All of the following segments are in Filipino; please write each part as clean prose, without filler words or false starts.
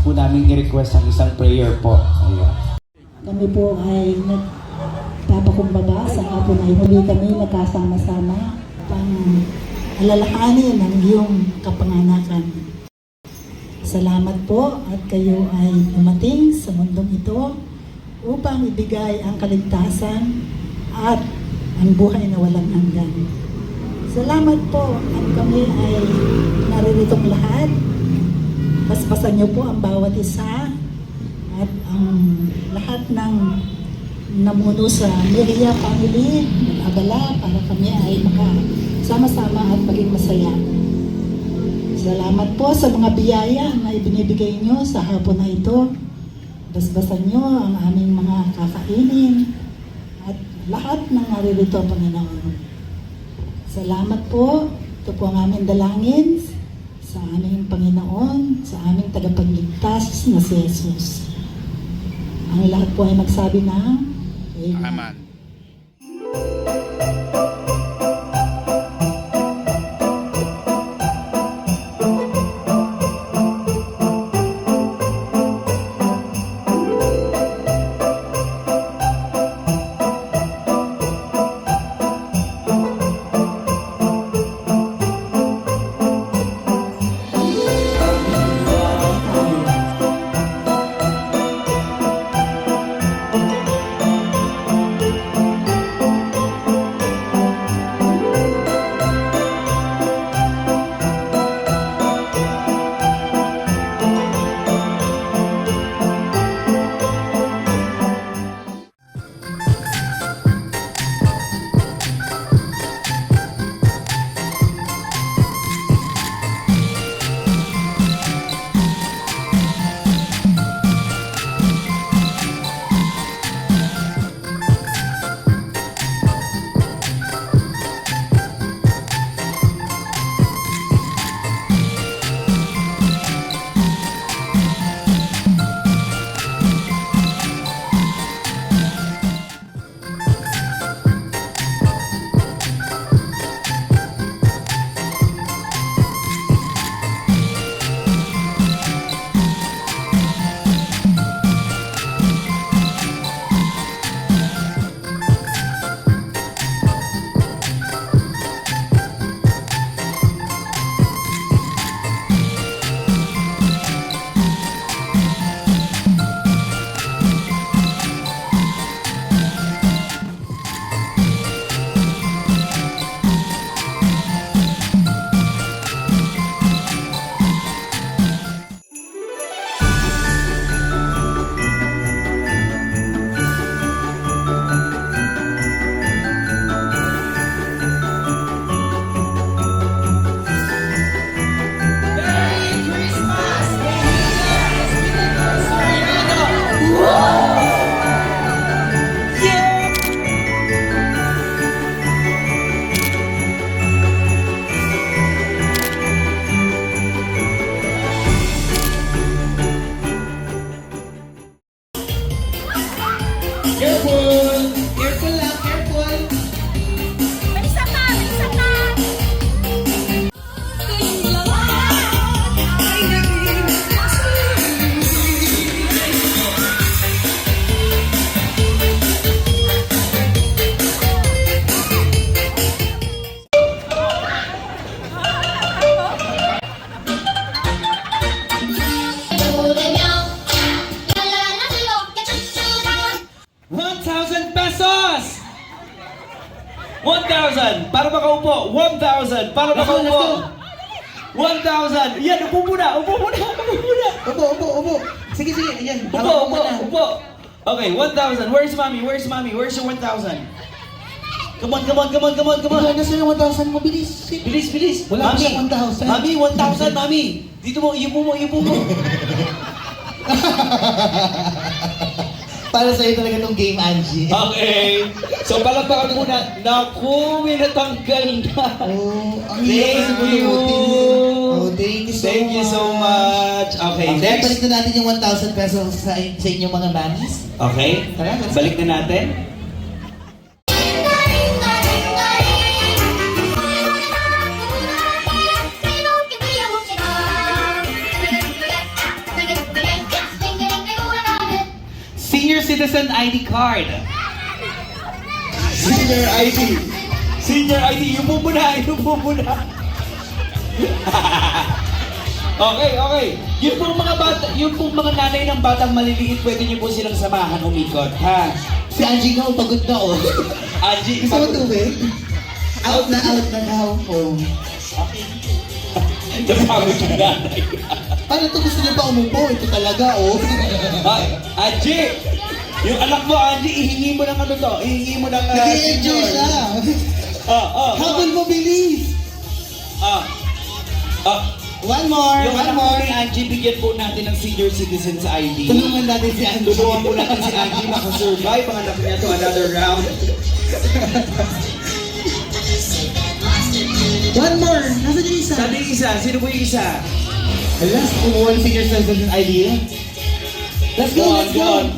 po namin i-request ang isang prayer po. Ayan. Kami po ay nagpapakumbaba sa hapon ay muli kami nagkasama-sama pang alalahanin ang iyong kapanganakan. Salamat po at kayo ay dumating sa mundong ito upang ibigay ang kaligtasan at ang buhay na walang hanggan. Salamat po at kami ay naririto lahat. Basbasan niyo po ang bawat isa at ang lahat ng namuno sa Meria family, nag-abala para kami ay makasama-sama at maging masaya. Salamat po sa mga biyaya na ibinibigay nyo sa hapon na ito. Basbasan nyo ang aming mga kakainin at lahat ng naririto, Panginoon. Salamat po. Ito po ang aming dalangin sa aming Panginoon, sa aming tagapagligtas na si Jesus. Ang lahat po ay magsabi na Amen. Pesos! 1,000 para makaupo. 1,000 para makaupo. 1,000. Yan, upo muna. Upo. Sige. Ayan. Upo. Okay, 1,000. Where's mommy? Where's your 1,000? Come on. Nasa yung 1,000 mo, bilis. Bilis. Wala Mami, pa siyang 1,000. Mami, 1,000, Mami. Dito mo, iupo mo. Para sa'yo talaga tong game, Angie. Okay. So, palagpakan muna. Naku, may natanggal na. Oh, ang Thank you. Oh, thank you so much. Okay, Next. next. Balik na natin yung 1,000 pesos sa inyong mga manis. Okay. Tara, let's Balik na natin. citizen ID card. Senior ID. Senior ID. Yung muna. Okay. Yung pong mga bata, yung pong mga nanay ng batang maliliit, pwede niyo po silang samahan umikot, ha? Si Angie nga, pagod na oh. Angie, Gusto mo tubig? Out na daw po. Napagod yung nanay. Paano ito gusto niyo pa umupo? Ito talaga oh. Angie! Yung anak mo, Angie, ihingi mo ng ano to? Ihingi mo ng Nag-i-enjoy siya. Habol mo, bilis. One more. Yung anak mo ni Angie, bigyan po natin ng senior citizens ID. Tulungan natin si Angie. Tulungan po natin si Angie makasurvive ang anak niya to another round. One more. Nasaan yung isa? Sabi yung isa, sino po yung isa? Last, kumuha ng senior citizen ID yun. Let's go, let's go.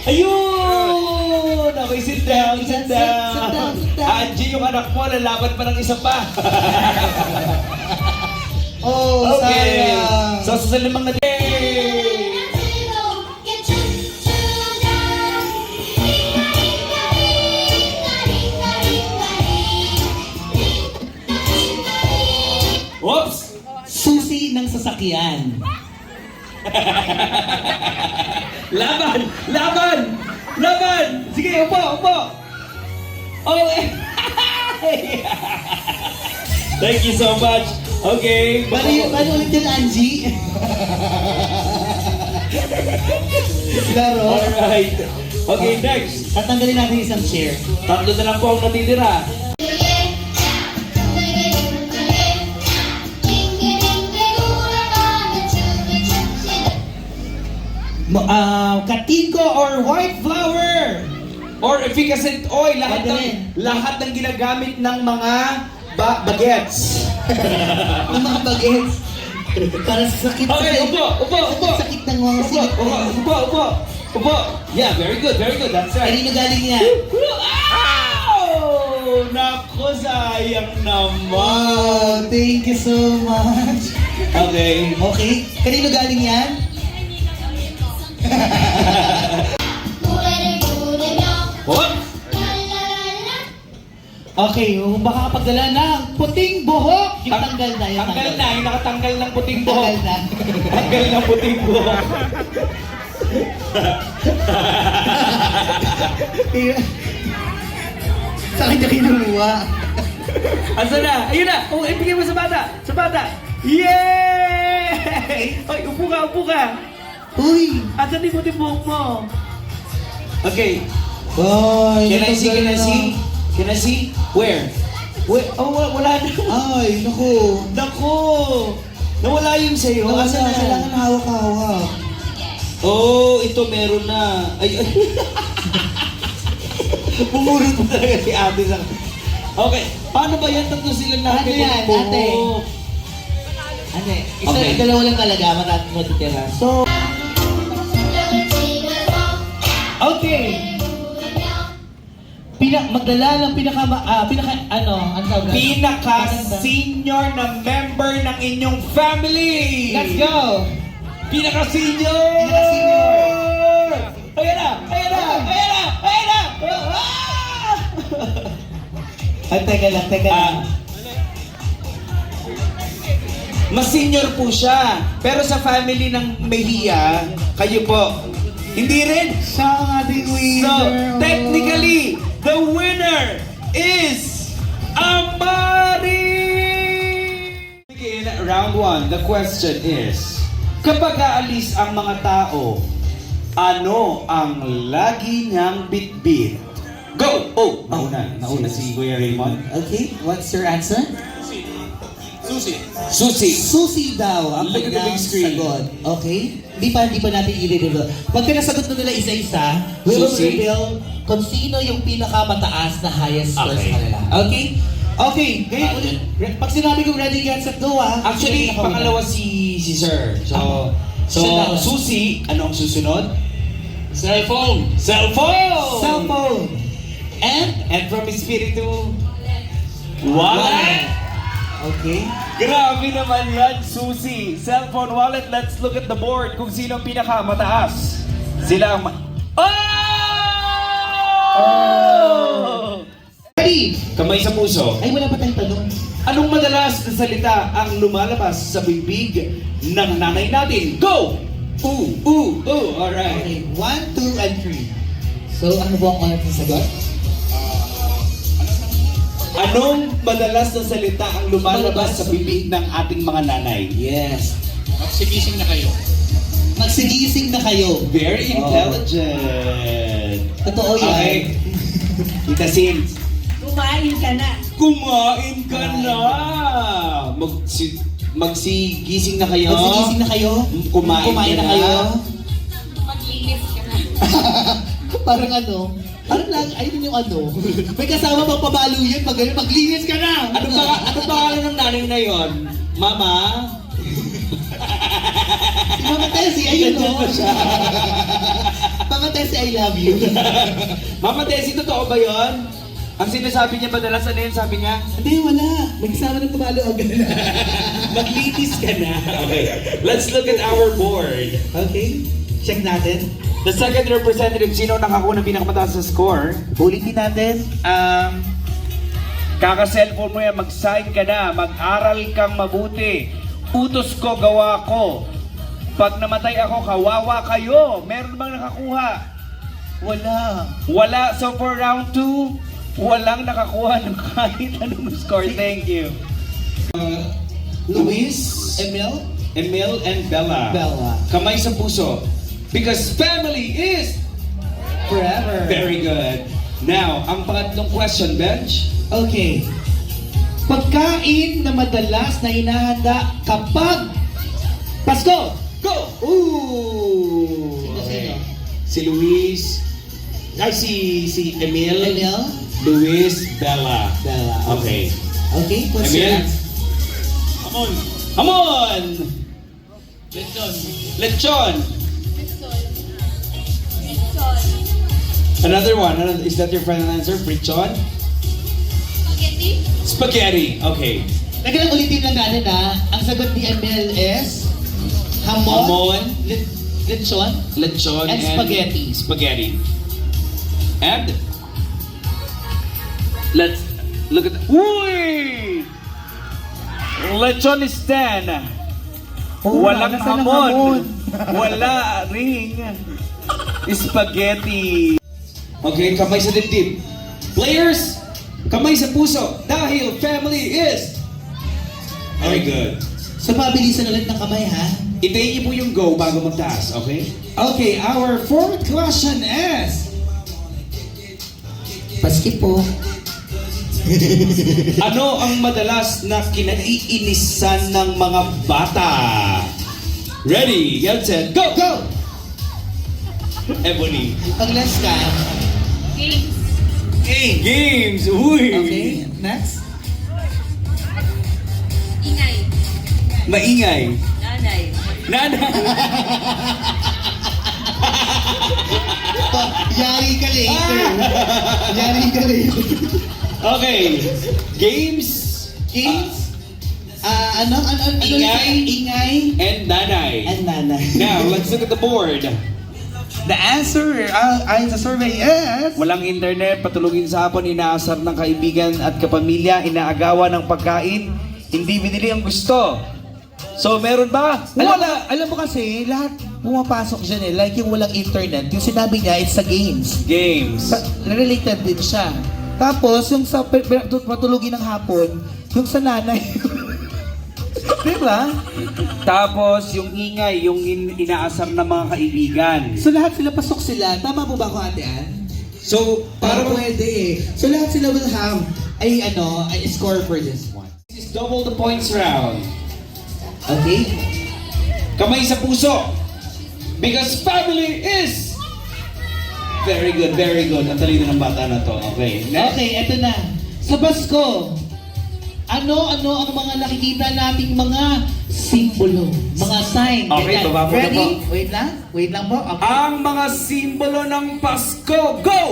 Ayun! Okay, sit down. Sit down. Angie, yung anak mo, lalaban pa ng isa pa. Oh, Okay. sayang. So, sa limang na Whoops! Susi ng sasakyan. Laban! Sige, upo! Okay. Thank you so much. Okay. Paano ulit yun, Angie? Laro. Alright. Okay, next. Tatanggalin natin yung isang chair. Tatlo na lang po ang natitira. Katiko or white flower? Or efficacent oil. Lahat Pwede ng ginagamit ng mga bagets. Yung mga bagets. Para sa sakit. Okay, upo. Sakit ng mga sigit. Upo. Yeah, very good. That's right. Kanino galing yan? Ow! Nako, sayang naman. Wow, thank you so much. Okay. Okay, kanino galing yan? What? Okay, baka pagdala ng puting buhok. Yung tanggal na. Yung nakatanggal ng puting buhok. Tanggal na. Tanggal ng puting buhok. Sa akin niya kinuha. Asa na? Ayun na! Oh, ibigay mo sa bata! Yay! Ay, upo ka! Uy! Asan yung puting buhok mo? Okay. Boy, Can I see? Where? Oh, wala na. Ay, naku. Naku! Nawala yung sa'yo. Nawala, Asan na? kailangan hawak-hawak. Oh, ito meron na. Ay. Pumurot mo talaga si ate sa... Okay, paano ba yan? Tatlo silang lahat. Ano yan, Buhok. ate? Ano isa, Okay. dalawa lang talaga, matitira. So, okay. Magdala ng Pinaka-senior na member ng inyong family! Let's go! Pinaka-senior! Ayan na! Ay, teka lang. Mas senior po siya. Pero sa family ng Mejia, kayo po, hindi rin. Siya ang ating winner. So, technically, the winner is Amari! Begin round 1. The question is, kapag aalis ang mga tao, ano ang lagi niyang bitbit? Go! Oh, nauna si Kuya Raymond. Okay, what's your answer? Susi. Susi daw ang Look at the big kanyang screen. sagot. Okay? Di pa natin i-reveal. Pagka nasagot na nila isa-isa, we will Susi? reveal kung sino yung pinakamataas na highest score Okay. sa kanila. Okay? Okay, ngayon ulit. Pag sinabi ko ready, get, set, go Actually, Sino yung pangalawa si Sir. Siya So, daw. Susi, ano ang susunod? Cellphone. Cellphone! And And from Espiritu, wallet! okay. Grabe naman yan, Susi. Cellphone, wallet, let's look at the board kung sino ang pinakamataas. Sila ang... Oh! Oh! Ready? Kamay sa puso. Ay, wala pa tayong tanong. Anong madalas na salita ang lumalabas sa bibig ng nanay natin? Go! Alright. Okay, 1, 2, and 3. So, ano po ang ulit na sagot? Anong madalas na salita ang lumalabas sa bibig ng ating mga nanay? Yes. Magsigising na kayo. Magsigising na kayo. Very intelligent. Totoo yan. Okay. Tita Sin, Kumain ka na. kumain ka na! Magsigising na kayo? Magsigising na kayo. Kumain na na. kayo. Maglinis ka na. Parang ano, parang lang, ayun yung ano. May kasama pang pabalo yun, maglinis ka na! Ano pangalan ng nanay na yon? Mama? Si Mama Tessie, ayun o. Mama Tessie, I love you. Mama Desi, totoo ba yon? Ang sinasabi niya madalas, ano yun sabi niya? Hindi, wala. May kasama ng pabalo agad. Maglinis ka na. Okay, let's look at our board. Okay, check natin. The second representative, sino nakakuha ng pinakamataas sa score? Ulitin natin. Kaka-cellphone mo yan, mag-sign ka na, mag-aral kang mabuti. Utos ko, gawa ko. Pag namatay ako, kawawa kayo. Meron bang nakakuha? Wala. Wala. So for round 2, walang nakakuha ng kahit anong score. Thank you. Luis, Emil, and Bella. Bella. Kamay sa puso. Because family is Forever. very good. Now, ang pangatlong question, Bench. Okay. Pagkain na madalas na hinahanda kapag Pasko! Go! Ooh! Sino? Si Luis. Ay, si Emil. Emil? Luis, Bella. Bella. Okay. Okay, what's Emil? your answer? Amon. Hamon! Lechon. Lechon! Ritsol. Another one. Is that your final answer? Frichon? Spaghetti. Spaghetti. Okay. Nagalang ulitin lang natin ha. Ang sagot ni Emil is hamon, Hamon. lechon, Lechon and spaghetti. Spaghetti. And let's look at. Uy! Lechon is 10. Walang nasaan ang hamon. Wala ring. Spaghetti. Okay, kamay sa dibdib. Players, kamay sa puso. Dahil family is very good. So, pabilisan ulit ng kamay ha. Itayin niyo po yung go bago magtaas, okay? Okay, our fourth question is... Paski po. Ano ang madalas na kinaiinisan ng mga bata? Ready, get set, go! Go! Ebony. Pag last ka. Games. Games! Uy! Okay, next. Ingay. Maingay. Nanay. Nanay! Yari ka later. Yari ka later. Okay, games, Games? Ano? Ingay. Ingay. and nanay. And nanay. Now, let's look at the board. The answer ayon sa survey is... Walang internet, patulugin sa hapon, inaasar ng kaibigan at kapamilya, inaagawan ng pagkain, hindi binili ang gusto. So, meron ba? Wala! Alam mo kasi, lahat pumapasok dyan eh. Like yung walang internet, yung sinabi niya, it's sa games. Games. Related din siya. Tapos, yung sa patulugin ng hapon, yung sa nanay. Diba? Tapos, yung ingay, yung inaasar ng mga kaibigan. So, lahat sila pasok sila. Tama po ba ako, Ate Ann? So, Parang parang pwede eh. So, lahat sila will have a score for this one. this is double the points round. Okay? Kamay sa puso. Because family is very good, very good. Ang talino ng bata na to. Okay. Next. Okay, eto na. Sa Pasko, ano-ano ang mga nakikita nating mga simbolo, mga sign. Okay, ganyan. baba mo na Ready? po. Wait lang po. Okay. Ang mga simbolo ng Pasko. Go!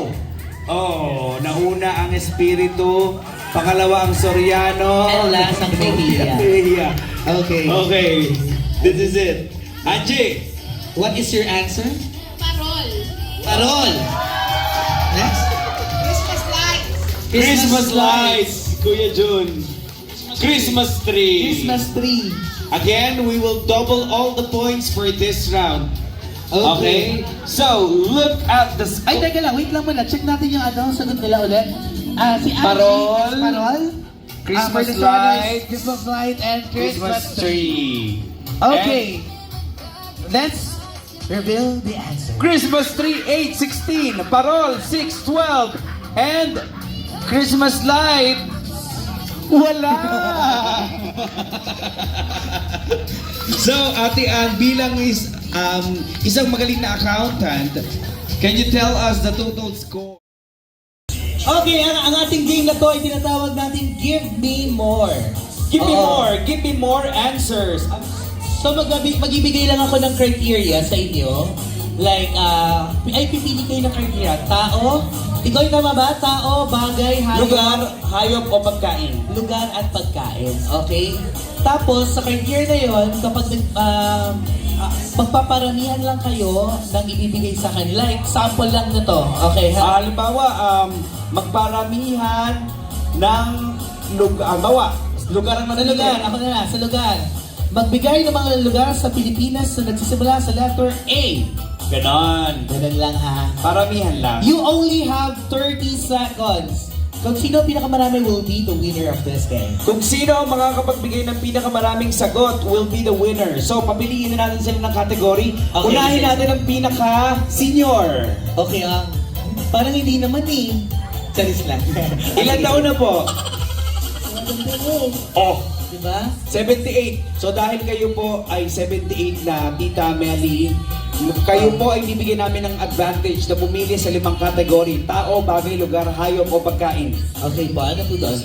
Oh, nauna ang Espiritu. Pangalawa ang Soriano. And last ang Mehiya. Mehiya. Okay. Okay. This is it. Angie. What is your answer? Parol. Parol. Next. Christmas lights, Kuya Jun. Christmas tree. Christmas tree. Again, we will double all the points for this round. Okay. So, look at the Ay, teka lang, wait lang muna. Check natin yung sagot nila ulit. Si Angie. Parol. Parol. Christmas For this one is light. Christmas light and Christmas tree. Okay. Let's reveal the answer. Christmas tree 816, Parol 612, and Christmas light wala. So, Ate Ann, bilang isang magaling na accountant, can you tell us the total score? Okay, ang ating game na to ay tinatawag natin Give Me More. Give me Oo. more, give me more answers. So magbibigay lang ako ng criteria sa inyo. Like, ay pipili kayo ng criteria. Tao, ikaw yung tama ba? Tao, bagay, hayop. Lugar, hayop o pagkain. Lugar at pagkain. Okay? Tapos, sa criteria na yon, kapag magpaparamihan lang kayo ng ibibigay sa akin. Like, sample lang na to. Okay, ha? Halimbawa, magparamihan ng lugar. Lugar ang Sa lugar, ako na lang, sa lugar. Magbigay ng mga lugar sa Pilipinas na nagsisimula sa letter A. Ganon. Ganun lang ha. Paramihan lang. You only have 30 seconds. Kung sino pinakamarami will be the winner of this game. Kung sino ang makakapagbigay ng pinakamaraming sagot will be the winner. So, papiliin na natin sila ng category. Okay, Unahin sige. natin ang pinaka-senior. Okay, parang hindi naman eh. Charis lang. Ilan taon na po? Oh, Diba? 78. So, dahil kayo po ay 78 na Tita Melly, kayo po ay bibigyan namin ng advantage na pumili sa 5 kategory. Tao, bagay, lugar, hayop o pagkain. Okay po, ano po doon?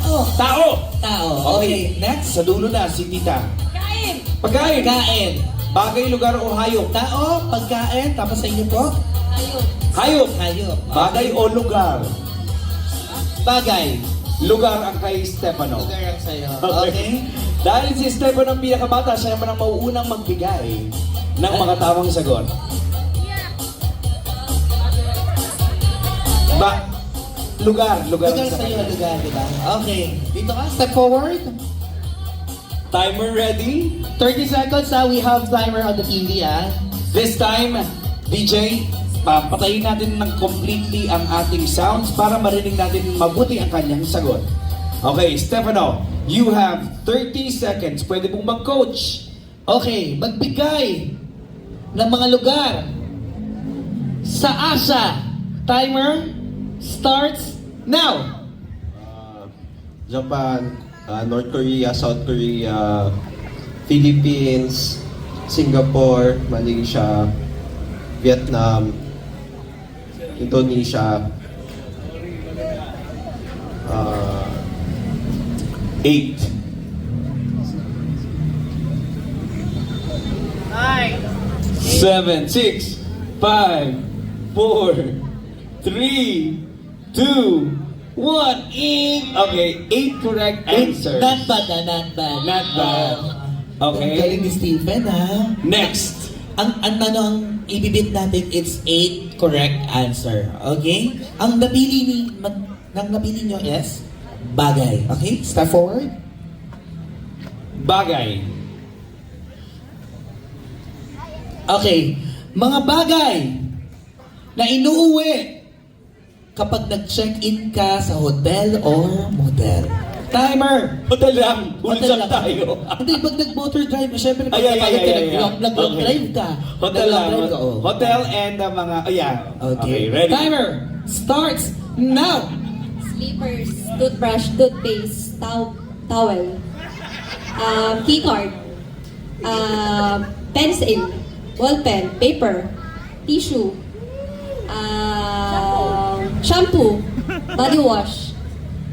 Oh, Tao! tao. Okay, next. Sa dulo na, si Tita. Kain. Pagkain. Pagkain. Bagay, lugar o hayop. Tao, pagkain, tapos sa inyo po? Ayun. Hayop. Hayop. Bagay o lugar. Bagay. Lugar ang kay Stefano. Lugar ang sa'yo. Okay. Okay. Dahil si Stefano ang pinakabata, siya naman ang mauunang magbigay ng mga tamang sagot. Lugar. Lugar sa'yo, lugar, diba? Okay. Dito ka, step forward. Timer ready? 30 seconds, we have timer on the TV, This time, DJ, papatayin natin ng completely ang ating sounds para marinig natin mabuti ang kanyang sagot. Okay, Stefano, you have 30 seconds. Pwede pong mag-coach. Okay, magbigay ng mga lugar sa Asia. Timer starts now. Japan, North Korea, South Korea, Philippines, Singapore, Malaysia, Vietnam, Indonesia, 8. 7, 6, 5, 4, 3, 2, 1, 8. Okay, 8 correct answers. Not bad, not bad. Not bad. Okay. Ang galing ni Stephen, Next. Ang tanong ibibit natin, it's 8 correct answer. Okay? Ang napili nyo is bagay. Okay? Step forward. Bagay. Okay. Mga bagay na inuuwi kapag nag-check-in ka sa hotel or motel. Timer! Hotel lang. Hotel Bulsa lang. tayo. Hindi, pag nag-motor drive, syempre pag Ay, nag-long Okay. drive ka. Hotel lang. Nag-long drive ka, oh. Hotel and the mga, Okay. ready? Timer starts now! Slippers, toothbrush, toothpaste, towel, keycard, pencil, ball pen, paper, tissue, shampoo, body wash,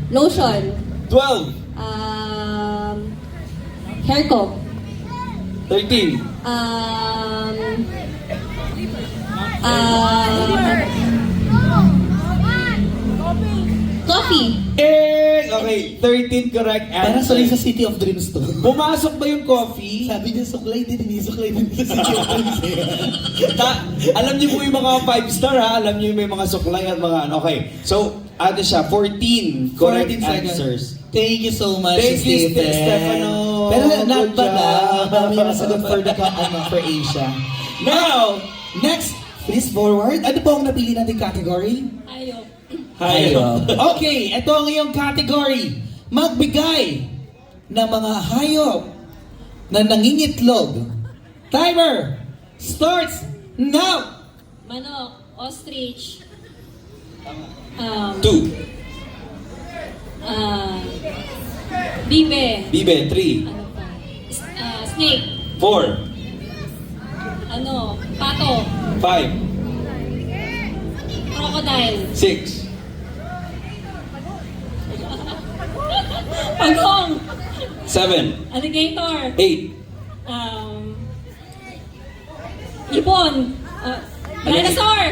lotion, 12, hair comb, 13, coffee. Okay, 13 correct Parang sulit sa answers. City of Dreams to. Pumasok ba yung coffee? Sabi niya, suklay din, hindi suklay din sa City of Dreams. Alam niyo po yung mga 5-star ha? Alam niyo yung may mga suklay at mga ano. Okay, so ano siya, 14 correct 14 seconds. answers. Thank you so much, Thank you, Stephen. Stefano. Pero not Good bad job. Dami nasagot for Asia. Now, next, please forward. Ano po ang napili nating category? Ayok. Hayop. Okay, ito ang iyong category. Magbigay ng mga hayop na nangingitlog. Timer starts now. Manok. Ostrich. 2. Bibe. Bibe, 3. Ano pa? Snake. 4. Pato. 5. Crocodile. 6. Pagong. 7. Alligator. 8. Ibon. Dinosaur.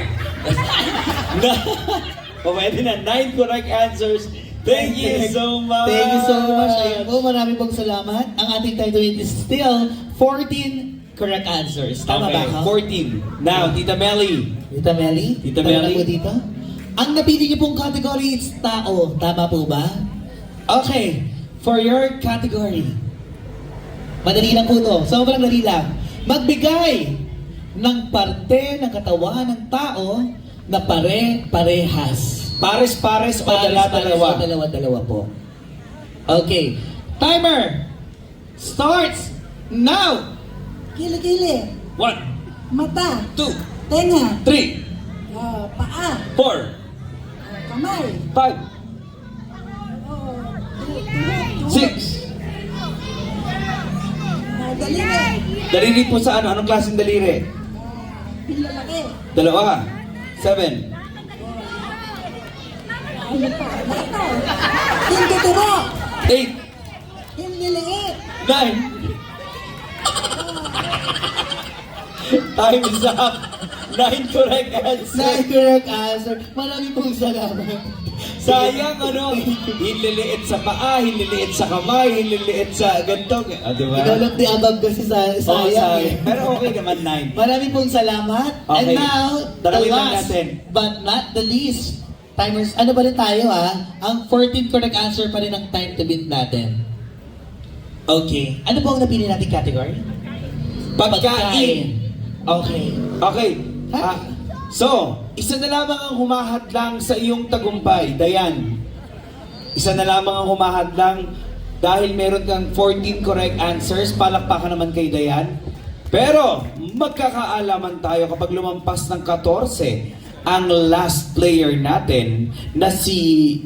Pwede na. 9 correct answers. Thank you so much. Thank you so much. Ayan po, marami pong salamat. Ang ating title is still 14 correct answers. Tama Okay, ba? 14. Now, Tita Melly. Tita Melly? Tita Tama Melly? na po dito? Ang napili niyo pong category is tao. Tama po ba? Okay. For your category. Madali lang po to. Sobrang dali lang. Magbigay ng parte ng katawan ng tao na pare-parehas. Pares-pares o dala-dalawa? Dalawa-dalawa po. Okay. Timer starts now. Kili-kili, 1, mata, 2, tenga, 3, paa, 4, kamay, 5, 6. daliri, Daliri po sa ano? Anong klaseng daliri? pinlalaki, 2. 7. lataw, hinduturo, 8. hinliliit, 9. Time is up. 9 correct answers. Nine correct answer. Marami pong salamat. Sayang ano, hinliliit sa paa, hinliliit sa kamay, hinliliit sa gantong. Di ba? Ikaw lang di above kasi sa Oo, sayang sayang. eh. Pero okay naman 9. Marami pong salamat. And Okay. now, the Darapin lang last, natin. but not the least, timers, ano ba rin tayo Ang 14 correct answer pa rin ang time to beat natin. Okay. Ano po ang napili nating category? Pagkain. Okay. Okay. So, isa na lamang ang humahadlang sa iyong tagumpay, Dayan. Isa na lamang ang humahadlang dahil meron kang 14 correct answers. Palakpakan naman kay Dayan. Pero, magkakaalaman tayo kapag lumampas ng 14 ang last player natin na si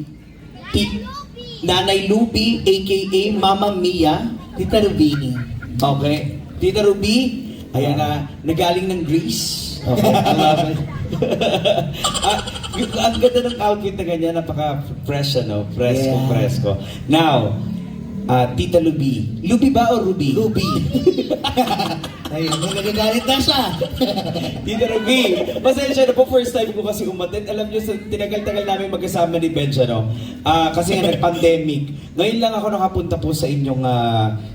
Nanay Luby, aka Mama Mia. Tita Rubini. Okay. Tita Ruby, ayan na, nagaling ng Greece. Okay. Ang ganda ng outfit na ganyan, napaka-fresh, ano? Fresco, Yeah. fresco. Now, Tita Luby. Luby ba o Ruby? Ruby. Ayun, nagagalit na siya. Tita Ruby, pasensya na po, first time ko kasi umattend. Alam niyo, sa tinagal-tagal namin magkasama ni Benj, ano? Kasi nga nag-pandemic. Ngayon lang ako nakapunta po sa inyong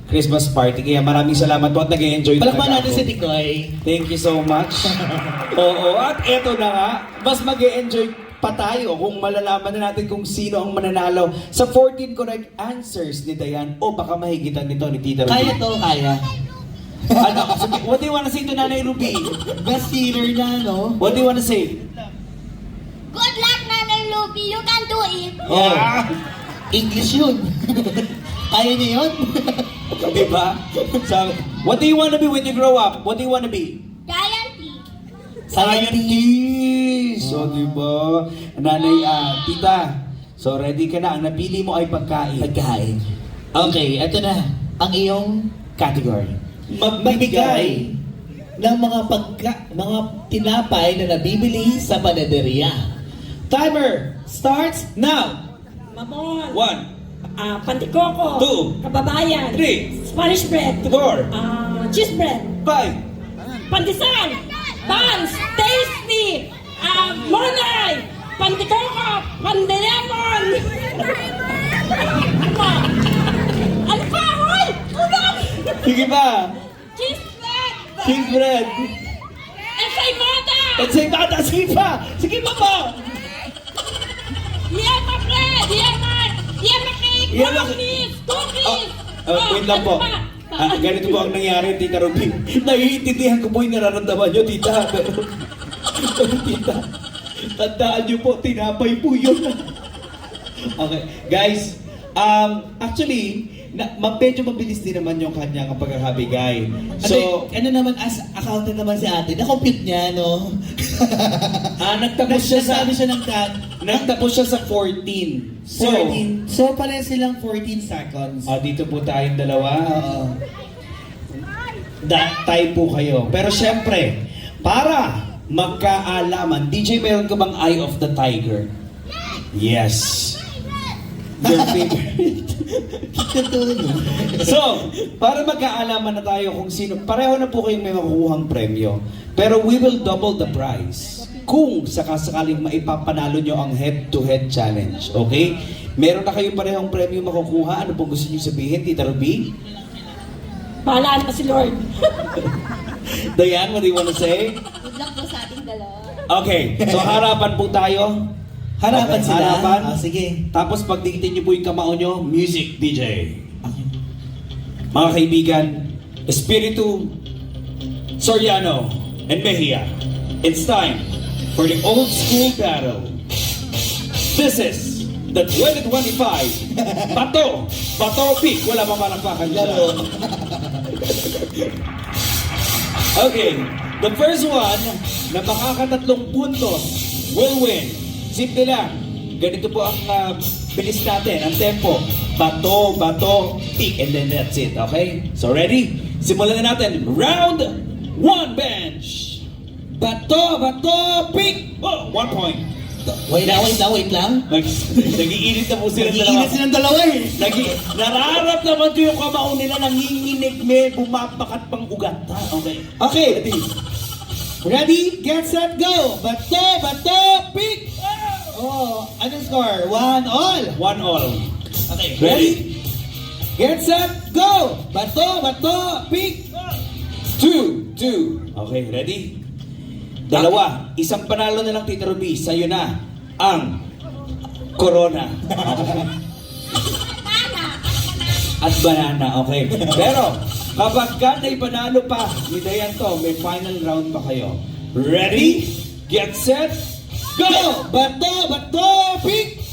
Christmas party. Kaya maraming salamat po at nag-enjoy Palakpan talaga natin ako. si Tikoy. Thank you so much. Oo, at eto na nga, mas mag-enjoy pa tayo kung malalaman na natin kung sino ang mananalo sa 14 correct answers ni Dayan o baka mahigitan nito ni Tita Ruby. Kaya to, kaya. Ano, what do you wanna say to Nanay Ruby? Best sealer na, no? What do you wanna say? Good luck, Nanay Luby. You can do it. Oh, English yun. Kaya niya yun? Diba? So, what do you wanna be when you grow up? What do you wanna be? Giant T. Scientist! So, diba? Nanay, Tita, so ready ka na. Ang napili mo ay pagkain. Pagkain. Okay, ito na ang iyong category. Magbigay ng mga tinapay na nabibili sa panaderia. Timer starts now. Mamon, 1, Pantikoko, 2, Kababayan, 3, Spanish bread, 4, cheese bread, 5, Pandesal, Buns, Tasty, Monay, Pantikoko, Pandelemon. Ano pa, hoy? Ulam! sige pa. Cheese bread! Cheese bread. Ensaymada! At say bata, sige pa. Sige pa po. Yes, Yema cake! Yema Cookies! Cookies! Wait lang po. Ganito po ang nangyari, Tita Ruby. Naiintindihan ko po yung nararamdaman nyo, Tita. Pero, Tita, tandaan nyo po, tinapay po yun. Okay, guys, actually, medyo mabilis din naman yung kanyang pagkakabigay. So, ano naman, as accountant naman si ate, na-compute niya, no? Nagtapos siya sa Nagsabi siya ng cut. nagtapos siya sa 14. So, 14. So, pala silang 14 seconds. dito po tayong dalawa. Oo. Tie po kayo. Pero syempre, para magkaalaman, DJ, meron ka bang Eye of the Tiger? Yes. Your favorite. So, para magkaalaman na tayo kung sino, pareho na po kayong may makukuhang premyo. Pero we will double the prize kung sakasakaling maipapanalo nyo ang head-to-head challenge. Okay? Meron na kayong parehong premyo makukuha. Ano pong gusto nyo sabihin, Tita Ruby? Bahalaan pa si Lord. Diane, what do you want to say? Good luck po sa ating dalawa. Okay, so harapan po tayo. Harapan Okay, sila. harapan. Sige. Tapos pagdikitin niyo po yung kamao nyo, music, DJ. Mga kaibigan, Espiritu, Soriano, and Mejia, it's time for the old school battle. This is the 2025 Bato Peak. Wala pa malakpakan dyan. Okay, the first one na makakatatlong puntos will win. Simple lang. Ganito po ang bilis natin, ang tempo. Bato, peak, and then that's it, okay? So ready? Simulan na natin. Round 1, bench. Bato, peak. Oh, 1 point. Wait lang. Nag-iinit na po sila Nag-iinit silang dalawa eh. Nararamdaman ko yung kamao nila, nanginginig, may bumapakat pang ugat. Okay. Okay, ready? Ready, get, set, go! Bato, pick! Oh, anong score? 1-all. 1-all. Okay, Ready? Get, set, go! Bato, pick! 2. Okay, ready? Dalawa. Isang panalo na lang, Tita Ruby. Sa'yo na ang corona. Okay. At banana, okay. Pero, kapag ka naipanalo pa ni Dayan to, may final round pa kayo. Ready? Get set, go! Bato, pick!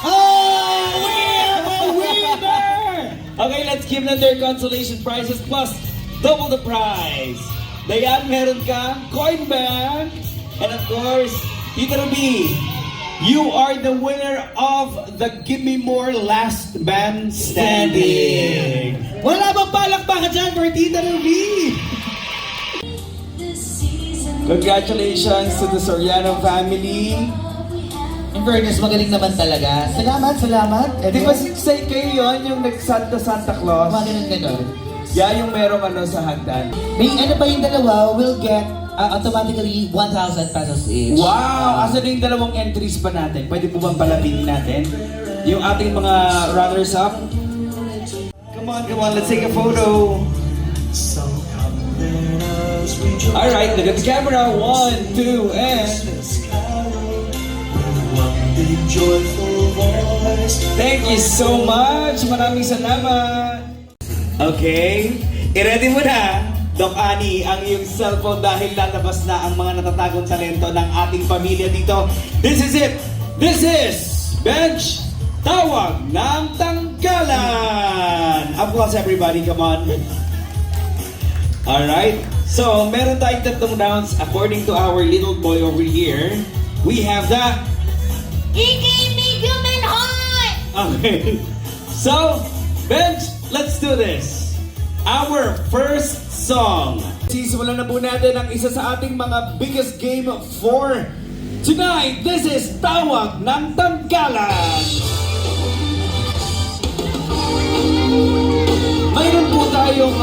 Oh, We have a winner! Okay, let's give them their consolation prizes plus double the prize. Dayan, meron kang coin bank. And of course, Tita Ruby, you are the winner of the Gimme More Last Man Standing. Wala bang palakpakan dyan for Tita Ruby? Congratulations to the Soriano family. In fairness, magaling naman talaga. Salamat. Di ba say kayo yun, yung nag-Santa Claus? Mga ganun. Yeah, yung merong sa hagdan. May ano pa yung dalawa will get automatically 1,000 pesos each. Wow! Asa na yung dalawang entries pa natin? Pwede po bang palapitin natin? Yung ating mga runners-up? Come on, let's take a photo. Alright, look at the camera. 1, 2, and... Thank you so much! Maraming salamat! Okay, i-ready mo na, Doc Ani, ang iyong cellphone dahil lalabas na ang mga natatagong talento ng ating pamilya dito. This is it! This is Bench Tawag ng Tanggalan! Applause everybody, come on! Alright, so meron tayong tatlong rounds according to our little boy over here. We have the... Human Heart! Okay, so, Bench, let's do this. Our first song. Sisimulan na po natin ang isa sa ating mga biggest game for tonight. This is Tawag ng Tanggalan. Mayroon po tayong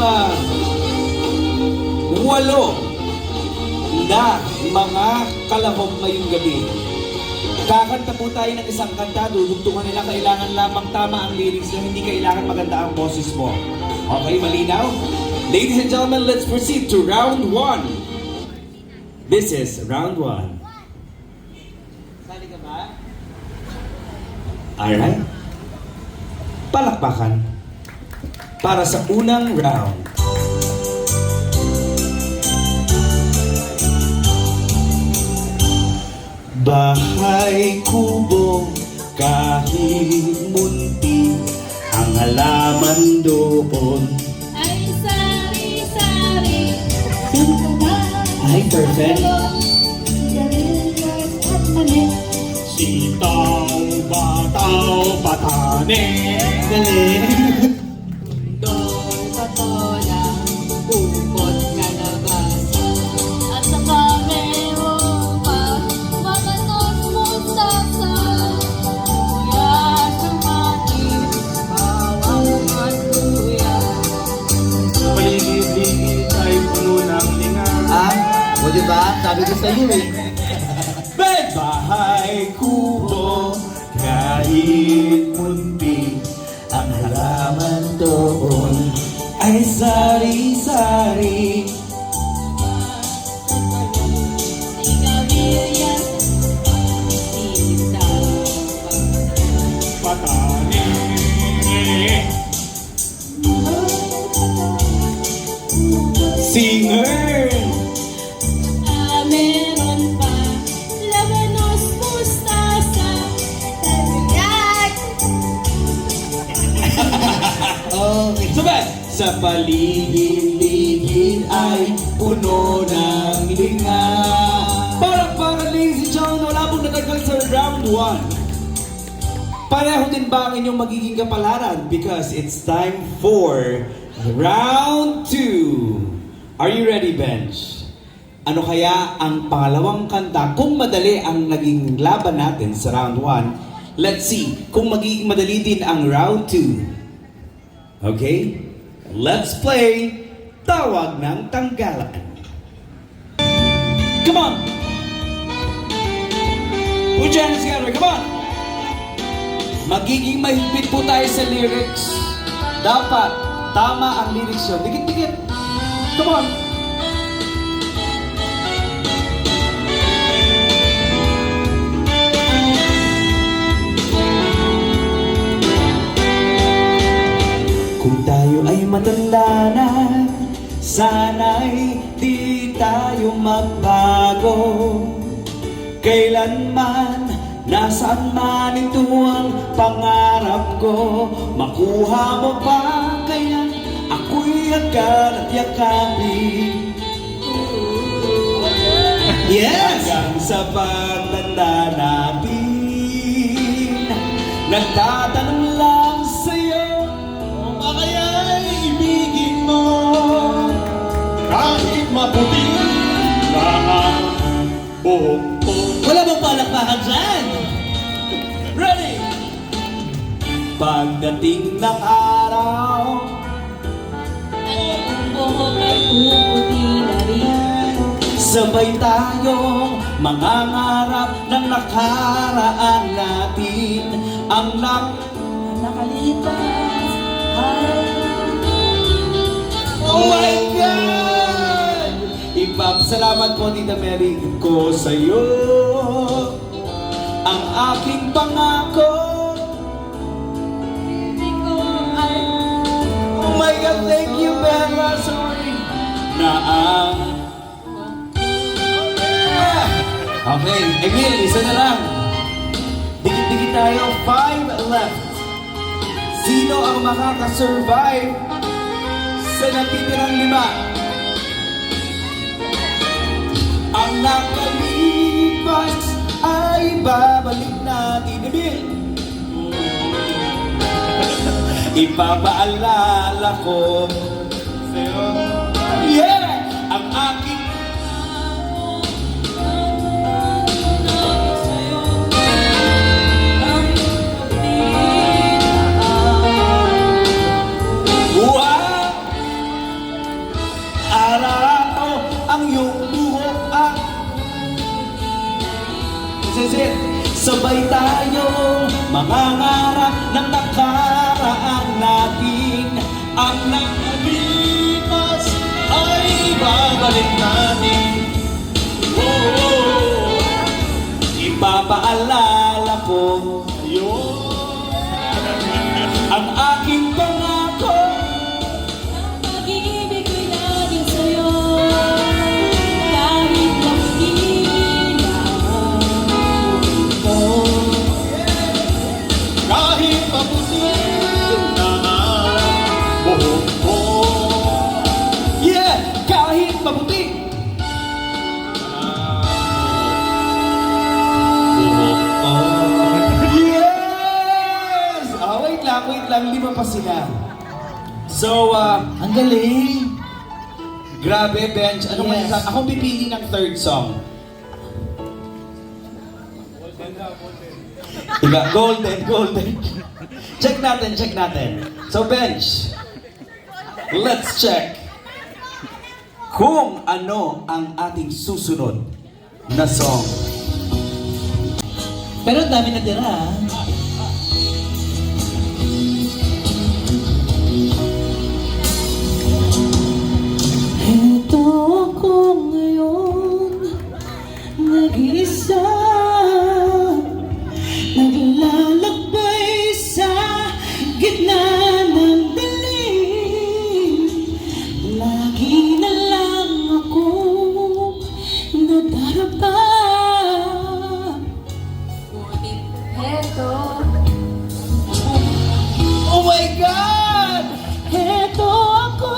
8 na mga kalahok ngayong gabi. Kakanta po tayo ng isang kanta, dudugtungan nila, kailangan lamang tama ang lyrics na hindi kailangan maganda ang boses mo. Okay, malinaw? Ladies and gentlemen, let's proceed to round 1. This is round 1. Sali ka ba? Alright? Palakpakan para sa unang round. Bahay kubo kahit munti ang halaman doon. Ay, sari-sari. Ay, perfect. Sigarilyas at mani. Sitaw, bataw, patane. Galing. Doon patola, upot kalabasa. At saka meron pa makanos mustasa. Kuya, sumati, bawang at luya. Paligid-ligid ay puno ng lingaw. O diba? Sabi ko sa iyo eh. Bahay kubo kahit munti ang halaman doon ay sari-sari. Sigarilyas, sitaw, Patane. Singer! meron pa labanos mustasa. Yan! Okay. Sabay! Sa paligid-ligid ay puno ng linga. Palakpakan, ladies and gentlemen, wala pong natagal sa round 1. Pareho din ba ang inyong magiging kapalaran? Because it's time for round 2. Are you ready, Bench? Ano kaya ang pangalawang kanta? Kung madali ang naging laban natin sa round 1, let's see kung magiging madali din ang round 2. Okay? Let's play Tawag ng Tanggalan. Come on! Put your hands together, come on! Magiging mahigpit po tayo sa lyrics. Dapat tama ang lyrics yun. Dikit-dikit. Come on! Kung tayo ay matanda na, sana'y di tayo magbago. Kailanman, nasaan man ito ang pangarap ko. Makuha mo ba kaya ako'y agad at yakapin? Yes! Hanggang sa pagtanda natin, nagtatanong lang sa'yo, O kaya'y ibigin mo kahit maputi na ang buhok ko. Wala bang palakpakan dyan? ready? Pagdating ng araw, ang buhok ay puputi na rin. sabay tayong mangangarap ng nakaraan natin. Ang Nakalipas ay Oh my God! Ipapasalamat po, Tita Mary, ko sa'yo. Ang aking pangako. Oh my God, thank you, Bella. Sorry. Na ang... Okay, Emil, isa na lang. Dikit-dikit tayo. 5 left. Sino ang makakasurvive sa natitirang 5? Ang nakalipas ay babalik natin. Emil! Ipapaalala ko sa'yo. Yeah! Ang aking wow! Araw ang iyong buhok at sabay tayo mangangarap ng nakaraan natin. Ang nakalipas ay babalik natin. Oh, ipapaalala ko sa'yo. sila. So, Ang galing. grabe, Bench. Ano Yes. yes. Ako pipili ng third song. Diba? Golden. Check natin. So, Bench, let's check kung ano ang ating susunod na song. Pero ang dami na tira. ah. Ito ako ngayon, nag-iisa, naglalakbay sa gitna ng dilim. Lagi na lang ako nadarapa. Ngunit eto, Oh my God! Ito ako.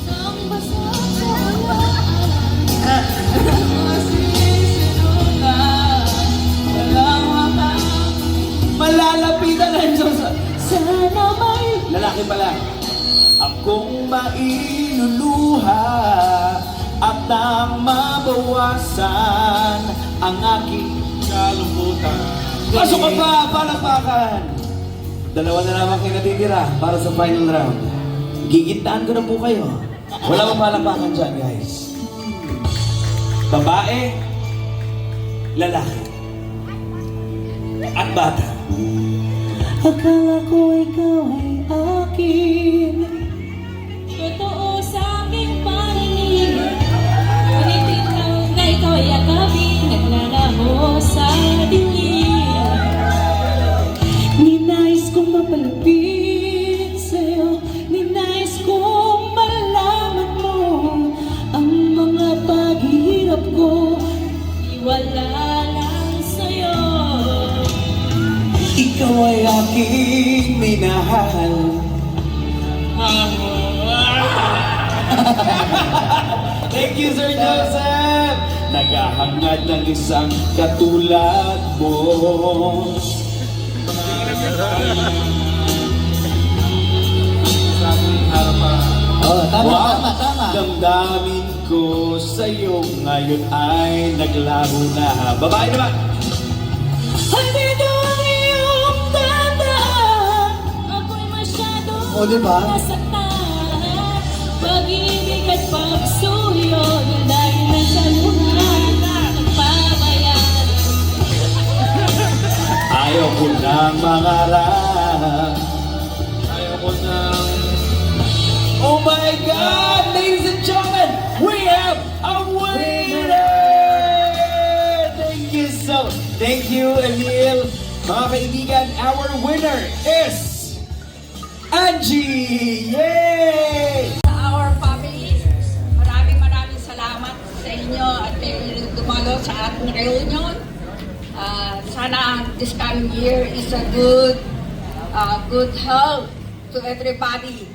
ang basa sa wala. Malalapitan na yung sa... Sana may Lalaki pala. Akong mailuluha at nang mabawasan ang aking Kalungkutan. pasok ka pa, palakpakan! Dalawa na naman kayo natitira para sa final round. Gigitaan ko na po kayo. Wala pang palakpakan dyan, guys. Babae, lalaki, at bata. akala ko ikaw ay akin. Totoo sa aking paninig. Ngunit ikaw na ikaw ay akabing naglalaho sa dilim. Ninais kong mapalapit sa'yo. Ninais kong malaman mo ang mga paghihirap ko. Wala lang sa'yo. Ikaw ay aking minahal. Thank you, Sir Joseph! Naghahangad ng isang katulad mo. Oh, tama, Wow! tama. Damdamin ko sa'yo ngayon ay naglaro na. Babae naman! Andito ang iyong tandaan. Ako'y masyadong O, diba? nasaktan. Pag-ibig at pagsuyo dahil nagsaluhan nagpabayaan. Ayaw ko nang mangarap. Ayaw ko nang Oh my God! Ladies and gentlemen, we have a winner! Thank you, Emil. Mga kaibigan, our winner is Angie! Yay! Our family, maraming salamat sa inyo at kayo dumalo sa ating reunion. Sana this coming year is a good health to everybody.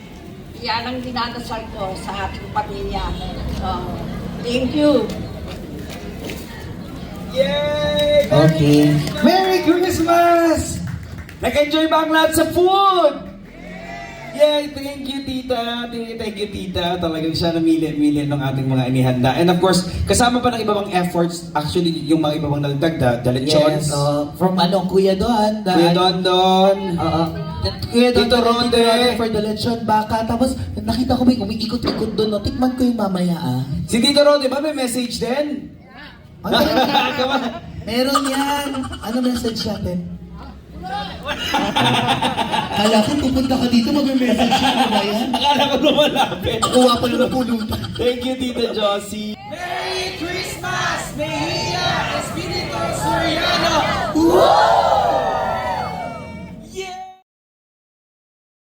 Yan ang dinadasal ko sa ating pamilya. So, thank you. Yay! Okay. Merry Christmas! Nag-enjoy ba ang lahat sa food? Yay! Thank you, tita. Thank you, tita. Talagang siya namili-mili ng ating mga inihanda. And of course, kasama pa ng iba pang efforts. Actually, yung mga iba pang nagdagdag. Dalechons. From Kuya Don. Kuya Don. Kuya Don, Tito Rode. for the lechon baka. Tapos, nakita ko may umiikot-ikot doon. No? Tikman ko yung mamaya ah. Si Tito Rode, ba may message din? Come on. Meron yan. Ano message natin? Kala ko pupunta ka dito, mag-message siya. Ano ba yan? Akala ko lumalapit. Kuha pa na pulutan. Thank you, Tita Josie. Merry Christmas! Mejia Espiritu Soriano! Woo!